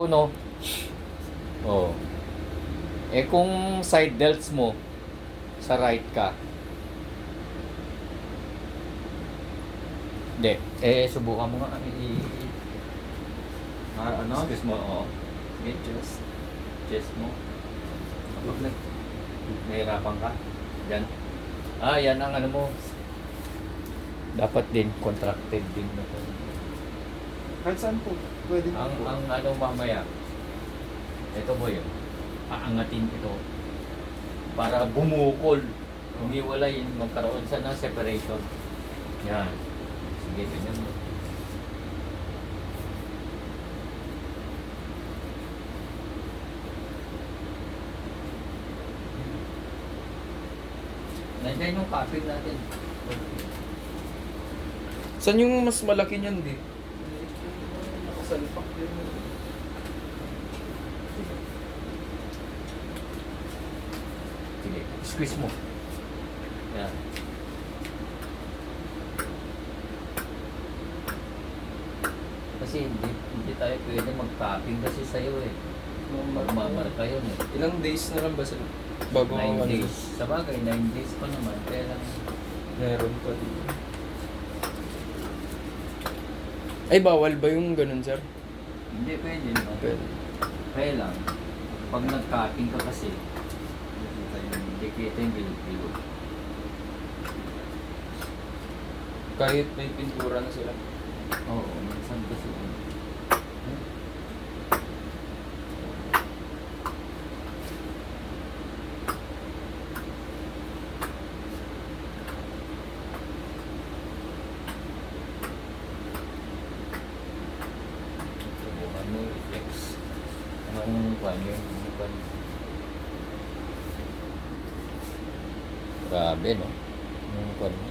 no? Oh. Eh kung side delts mo sa right ka. Hindi. Eh subukan mo nga ano? Excuse mo, oo. Sige, chest mo. Kapag nahirapan ka. Yan. Yan ang ano mo. Dapat din contracted din na to. Kahit saan po, pwede Ang po. ano mamaya. Ito mo yun. Aangatin ito para bumukol. Humiwalay, magkaroon siya ng separation. Yan. Sige, ganyan mo. Nandiyan yung cupping natin. Saan yung mas malaki niyan, di? Nakasalpak yun. Sige, squeeze mo. Yan. Kasi hindi tayo pwede mag-cupping kasi sa'yo eh. Magmamarka yun eh. Ilang days na lang ba sila? Bago 9 days. Sa bagay, 9 days pa naman. Kaya lang, Meron pa din. Ay, bawal ba yung ganun, sir? hindi pwede naman. Pwede. Kaya lang, pag nag-cutting ka kasi, dikita yung bilog-bilog. Kahit may pintura na sila. Oo, minsan kasi. Subukan mo, reflex. Anong kwan yun? Anong kwan? Grabe, no? Anong kwan mo?